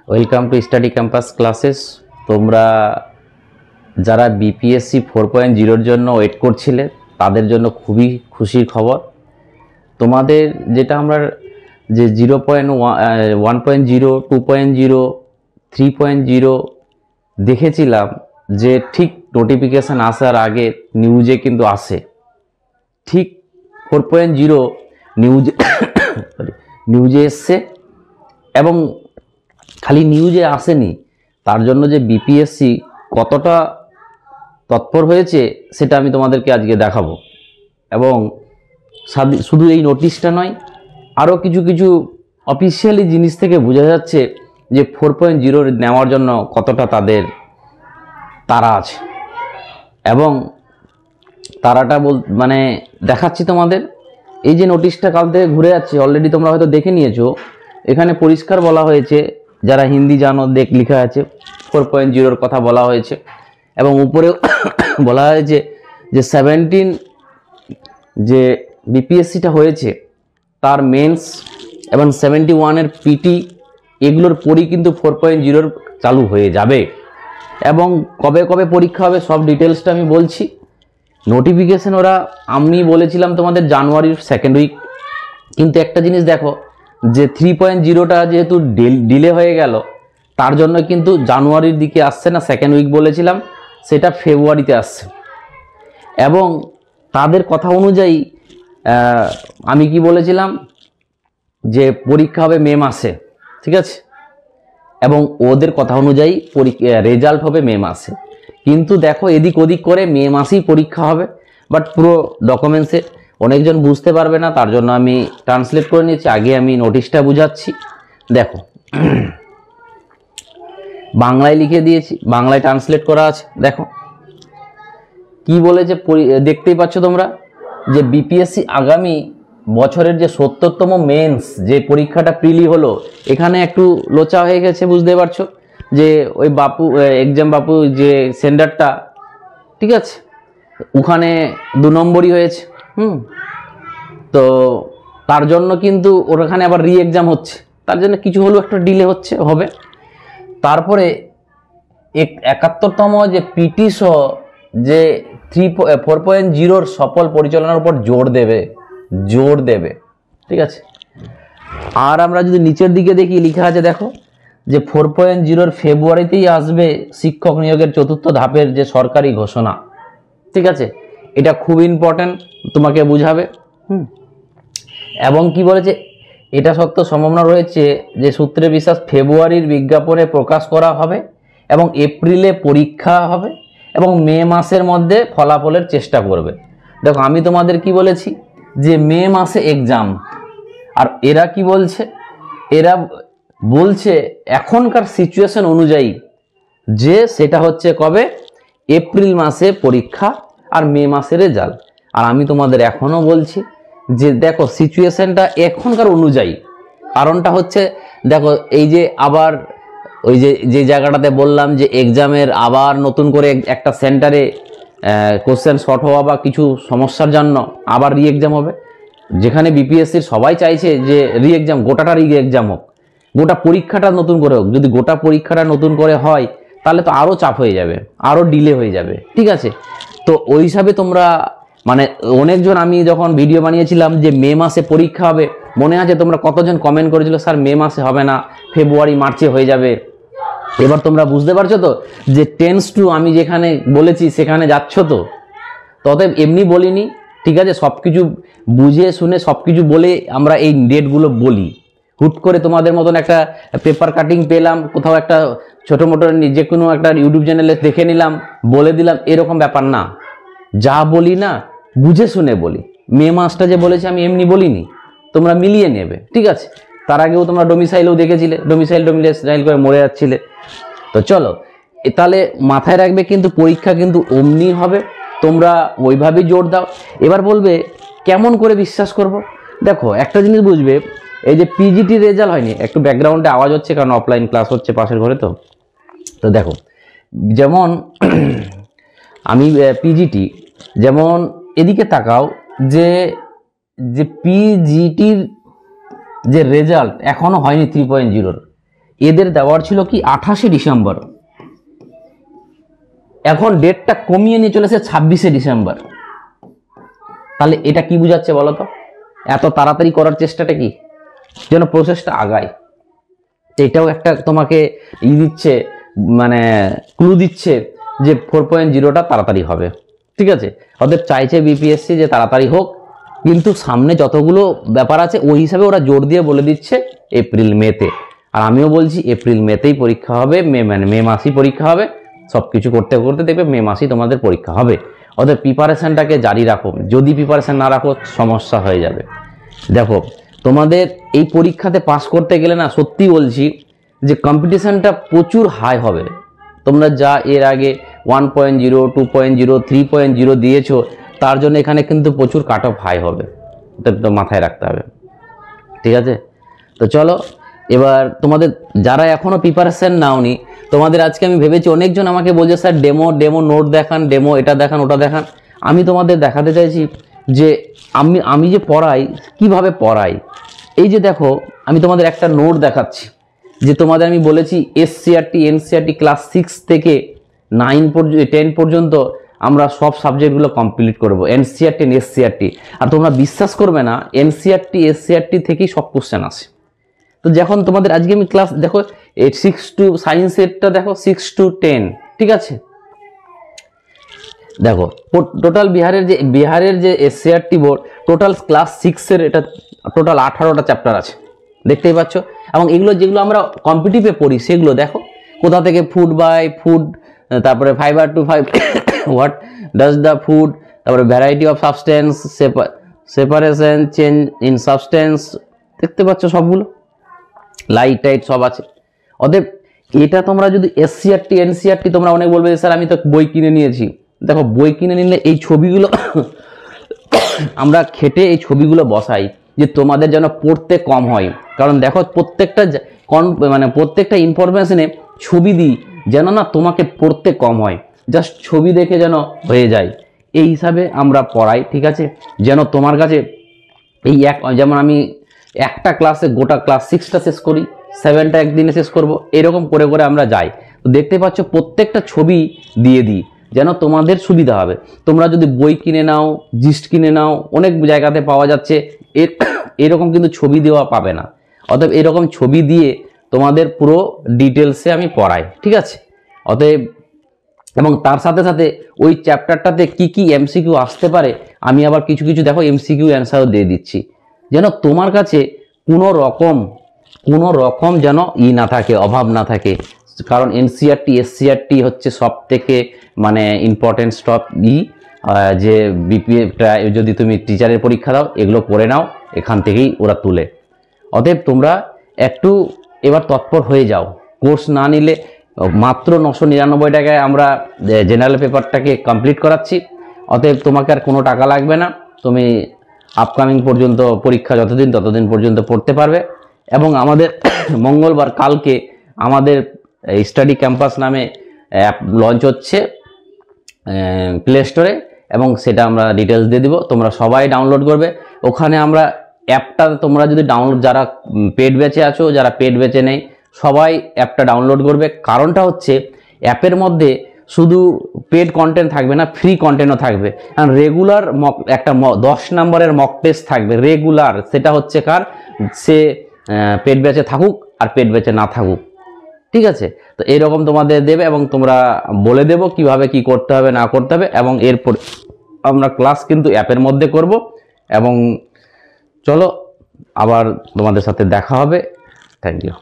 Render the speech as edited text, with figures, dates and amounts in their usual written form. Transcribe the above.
Welcome to study campus classes. তোমরা যারা BPSC 4.0 জন্য ওয়েট করছিলে তাদের জন্য খুবই খুশির খবর। তোমাদের যেটা আমরা যে 0.1.0, 2.0, 3.0 দেখেছিলাম যে ঠিক নোটিফিকেশান আসার আগে নিউজে কিন্তু আসে, ঠিক 4.0 নিউজে এসছে। এবং খালি নিউজে আসেনি, তার জন্য যে বিপিএসসি কতটা তৎপর হয়েছে সেটা আমি তোমাদেরকে আজকে দেখাবো। এবং শুধু এই নোটিশটা নয়, আরও কিছু কিছু অফিসিয়ালি জিনিস থেকে বোঝা যাচ্ছে যে 4.0 নেওয়ার জন্য কতটা তাদের তাড়া আছে। এবং তাড়াটা মানে দেখাচ্ছি তোমাদের। এই যে নোটিশটা কাল থেকে ঘুরে যাচ্ছে, অলরেডি তোমরা হয়তো দেখে নিয়েছো। এখানে পরিষ্কার বলা হয়েছে, যারা হিন্দি জানো লেখা আছে 4.0 কথা বলা হয়েছে। এবং উপরে বলা হয়েছে যে 17 যে বিপিএসসিটা হয়েছে তার মেন্স এবং 71 পিটি এগুলোর পরই কিন্তু 4.0 চালু হয়ে যাবে। এবং কবে কবে পরীক্ষা হবে সব ডিটেলসটা আমি বলছি। নোটিফিকেশন ওরা আমি বলেছিলাম তোমাদের জানুয়ারির 2nd উইক, কিন্তু একটা জিনিস দেখো যে 3.0টা যেহেতু ডিলে হয়ে গেল, তার জন্য কিন্তু জানুয়ারির দিকে আসছে না, 2nd উইক বলেছিলাম, সেটা ফেব্রুয়ারিতে আসছে। এবং তাদের কথা অনুযায়ী আমি কি বলেছিলাম যে পরীক্ষা হবে মে মাসে, ঠিক আছে, এবং ওদের কথা অনুযায়ী রেজাল্ট হবে মে মাসে। কিন্তু দেখো এদিক ওদিক করে মে মাসেই পরীক্ষা হবে, বাট পুরো ডকুমেন্টসে অনেকজন বুঝতে পারবে না, তার জন্য আমি ট্রান্সলেট করে নিয়েছি। আগে আমি নোটিশটা বুঝাচ্ছি। দেখো বাংলায় লিখে দিয়েছি, বাংলায় ট্রান্সলেট করা আছে। দেখো কি বলেছে, দেখতেই পাচ্ছ তোমরা যে বিপিএসসি আগামী বছরের যে 70তম মেন্স যে পরীক্ষাটা প্রিলি হলো, এখানে একটু লোচা হয়ে গেছে, বুঝতে পারছো যে ওই এক্সাম বাপু যে সেন্টারটা, ঠিক আছে, ওখানে 2 নম্বরই হয়েছে। তো তার জন্য কিন্তু ওখানে আবার রি এক্সাম হচ্ছে, তার জন্য কিছু হলেও একটা ডিলে হবে। তারপরে 71তম যে পিটি সহ যে 4.0 সফল পরিচালনার উপর জোর দেবে, ঠিক আছে। আর আমরা যদি নিচের দিকে দেখি, লেখা আছে দেখো যে 4.0 ফেব্রুয়ারিতেই আসবে শিক্ষক নিয়োগের 4র্থ ধাপের যে সরকারি ঘোষণা, ঠিক আছে। এটা খুব ইম্পর্টেন্ট, তোমাকে বুঝাবে। এবং কি বলেছে, এটা সত্য সম্ভাবনা রয়েছে যে সূত্রে বিশ্বাস ফেব্রুয়ারির বিজ্ঞাপনে প্রকাশ করা হবে এবং এপ্রিলে পরীক্ষা হবে এবং মে মাসের মধ্যে ফলাফলের চেষ্টা করবে। দেখো আমি তোমাদের কি বলেছি যে মে মাসে এক্সাম, আর এরা কি বলছে, এরা বলছে এখনকার সিচুয়েশন অনুযায়ী যে সেটা হচ্ছে কবে, এপ্রিল মাসে পরীক্ষা আর মে মাসের রেজাল্ট। আর আমি তোমাদের এখনো বলছি যে দেখো সিচুয়েশনটা এখনকার অনুযায়ী, কারণটা হচ্ছে দেখো এই যে আবার ওই যে জায়গাটাতে বললাম যে এক্সামের আবার নতুন করে একটা সেন্টারে কোশ্চেন শর্ট হওয়া বা কিছু সমস্যার জন্য আবার রি এক্সাম হবে, যেখানে বিপিএসসির সবাই চাইছে যে রি এক্সাম, গোটাটা রি এক্সাম হোক, গোটা পরীক্ষাটা নতুন করে হোক। যদি গোটা পরীক্ষাটা নতুন করে হয় তাহলে তো আরও চাপ হয়ে যাবে, আরও ডিলে হয়ে যাবে, ঠিক আছে। তো ওই হিসাবে তোমরা মানে অনেকজন, আমি যখন ভিডিও বানিয়েছিলাম যে মে মাসে পরীক্ষা হবে, মনে আছে তোমরা কতজন কমেন্ট করেছিল স্যার মে মাসে হবে না, ফেব্রুয়ারি মার্চে হয়ে যাবে। এবার তোমরা বুঝতে পারছো তো যে টেন্স টু আমি যেখানে বলেছি সেখানে যাচ্ছ তো। তবে এমনি বলিনি, ঠিক আছে, সব কিছু বুঝে শুনে সব কিছু বলে আমরা এই ডেটগুলো বলি। হুট করে তোমাদের মতন একটা পেপার কাটিং পেলাম, কোথাও একটা ছোটো মোটো যে কোনো একটা ইউটিউব চ্যানেলে দেখে নিলাম, বলে দিলাম, এরকম ব্যাপার না। যা বলি না বুঝে শুনে বলি। মে মাসটা যে বলেছি আমি এমনি বলিনি, তোমরা মিলিয়ে নেবে, ঠিক আছে। তার আগেও তোমরা ডোমিসাইলও দেখেছিলে, ডোমিসাইল করে মরে যাচ্ছিলে। তো চলো তাহলে মাথায় রাখবে, কিন্তু পরীক্ষা কিন্তু অমনি হবে, তোমরা ওইভাবেই জোর দাও। এবার বলবে কেমন করে বিশ্বাস করব। দেখো একটা জিনিস বুঝবে, এই যে পিজিটি রেজাল্ট হয়নি, একটু ব্যাকগ্রাউন্ডে আওয়াজ হচ্ছে কারণ অফলাইন ক্লাস হচ্ছে পাশের ঘরে। তো দেখো যেমন আমি পিজিটি, যেমন এদিকে তাকাও যে পিজিটির যে রেজাল্ট এখনো হয়নি 3.0, এদের দেওয়ার ছিল কি 28শে ডিসেম্বর, এখন ডেটটা কমিয়ে নিয়ে চলেছে 26শে ডিসেম্বর। তাহলে এটা কি বুঝাচ্ছে বলো তো? এত তাড়াতাড়ি করার চেষ্টাটা কি, যেন প্রসেসটা আগায়। এটাও একটা তোমাকে দিচ্ছে, মানে ক্লু দিচ্ছে যে 4.0টা তাড়াতাড়ি হবে। ঠিক আছে, ওদের চাইছে বিপিএসসি যে তাড়াতাড়ি হোক, কিন্তু সামনে যতগুলো ব্যাপার আছে ওই হিসাবে ওরা জোর দিয়ে বলে দিচ্ছে এপ্রিল মেতে। আর আমিও বলছি এপ্রিল মেতেই পরীক্ষা হবে, মে মাসেই পরীক্ষা হবে। সব কিছু করতে করতে দেখবে মে মাসেই তোমাদের পরীক্ষা হবে। ওদের প্রিপারেশনটাকে জারি রাখো, যদি প্রিপারেশন না রাখো সমস্যা হয়ে যাবে। দেখো তোমাদের এই পরীক্ষাতে পাস করতে গেলে না, সত্যি বলছি যে কম্পিটিশনটা প্রচুর হাই হবে। তোমরা যা এর আগে 1.0, 2.0, 3.0 দিয়েছো, তার জন্য এখানে কিন্তু প্রচুর কাট অফ হাই হবে, এটা তো মাথায় রাখতে হবে। ঠিক আছে, তো চলো এবার তোমাদের যারা এখনো প্রিপারেশন নাওনি, তোমাদের আজকে আমি ভেবেছি, অনেকজন আমাকে বলছে স্যার ডেমো নোট দেখান, ডেমো এটা দেখান ওটা দেখান। আমি তোমাদের দেখাতে চাইছি যে আমি যে পড়াই, কিভাবে পড়াই। এই যে দেখো, আমি তোমাদের একটা নোট দেখাচ্ছি, যে তোমাদের আমি বলেছি এসসিআরটি এনসিআরটি ক্লাস 6 থেকে 10 পর্যন্ত আমরা সব সাবজেক্টগুলো কমপ্লিট করব, এনসিআরটি এসসিআরটি। আর তোমরা বিশ্বাস করবে না, এনসিআরটি এসসিআরটি থেকেই সব কোশ্চেন আসে। তো যখন তোমাদের আজকে আমি ক্লাস দেখো 6 টু সায়েন্সেরটা দেখো 6 to 10, ঠিক আছে। দেখো টোটাল বিহারের যে এসসিআরটি বোর্ড, টোটাল ক্লাস 6 এর এটা টোটাল 18টা চ্যাপ্টার আছে, দেখতেই পাচ্ছ। এবং এগুলো যেগুলো আমরা কম্পিটিটিভে পড়ি সেগুলো দেখো কোথা থেকে, ফুড বাই ফুড, তারপরে fibre to five, what does the food, তারপরে variety of substance, separation, change in substance, দেখতে পাচ্ছ সবগুলো, লাইট টাইট সব আছে। অতএব এটা তোমরা যদি এসসিআরটি এনসিআরটি, তোমরা অনেক বলবে স্যার আমি তো বই কিনে নিয়েছি। দেখো বই কিনে নিলে এই ছবিগুলো আমরা খেটে এই ছবিগুলো বসাই যে তোমাদের যেন পড়তে কম হয়। কারণ দেখো প্রত্যেকটা ইনফরমেশনে ছবি দিই যেন না তোমাকে পড়তে কম হয়, জাস্ট ছবি দেখে যেন হয়ে যায়, এই হিসাবে আমরা পড়াই। ঠিক আছে, যেন তোমার কাছে এই যেমন আমি একটা ক্লাসে গোটা ক্লাস 6টা শেষ করি, 7টা একদিনে শেষ করব, এরকম করে করে আমরা যাই। তো দেখতে পাচ্ছ প্রত্যেকটা ছবি দিয়ে দিই যেন তোমাদের সুবিধা হবে। তোমরা যদি বই কিনে নাও, জিস্ট কিনে নাও, অনেক জায়গাতে পাওয়া যাচ্ছে, এরকম কিন্তু ছবি দেওয়া পাবে না। অতএব এরকম ছবি দিয়ে তোমাদের পুরো ডিটেলসে আমি পড়াই। ঠিক আছে, অতএব এবং তার সাথে সাথে ওই চ্যাপ্টারটাতে কি কি এমসিকিউ আসতে পারে আমি আবার কিছু কিছু দেখো এমসিকিউ অ্যান্সারও দিয়ে দিচ্ছি, যেন তোমার কাছে কোনো রকম যেন না থাকে, অভাব না থাকে। কারণ এনসিআরটি এসসিআরটি হচ্ছে সব থেকে মানে ইম্পর্টেন্ট স্টপ যে বিপিএ, যদি তুমি টিচারের পরীক্ষা দাও এগুলো পড়ে নাও, এখান থেকেই ওরা তুলে। অতএব তোমরা একটু এবার তৎপর হয়ে যাও। কোর্স না নিলে মাত্র 999 টাকায় আমরা জেনারেল পেপারটাকে কমপ্লিট করাচ্ছি। অতএব তোমাকে আর কোনো টাকা লাগবে না, তুমি আপকামিং পর্যন্ত পরীক্ষা ততদিন পর্যন্ত পড়তে পারবে। এবং আমাদের মঙ্গলবার কালকে আমাদের স্টাডি ক্যাম্পাস নামে অ্যাপ লঞ্চ হচ্ছে প্লে স্টোরে, এবং সেটা আমরা ডিটেলস দিয়ে দিব, তোমরা সবাই ডাউনলোড করবে। ওখানে আমরা অ্যাপটা তোমরা যদি ডাউনলোড, যারা পেড ব্যাচে আছো, যারা পেড ব্যাচে নেই, সবাই অ্যাপটা ডাউনলোড করবে। কারণটা হচ্ছে অ্যাপের মধ্যে শুধু পেড কন্টেন্ট থাকবে না, ফ্রি কন্টেন্টও থাকবে। কারণ রেগুলার একটা 10 নম্বরের মক টেস্ট থাকবে রেগুলার, সেটা হচ্ছে কার, সে পেড ব্যাচে থাকুক আর পেড ব্যাচে না থাকুক। ঠিক আছে, তো এরকম তোমাদের দেবে এবং তোমরা বলে দেবো কিভাবে কি করতে হবে না করতে হবে। এবং এরপর আমরা ক্লাস কিন্তু অ্যাপের মধ্যে করব। এবং চলো আবার তোমাদের সাথে দেখা হবে। Thank you.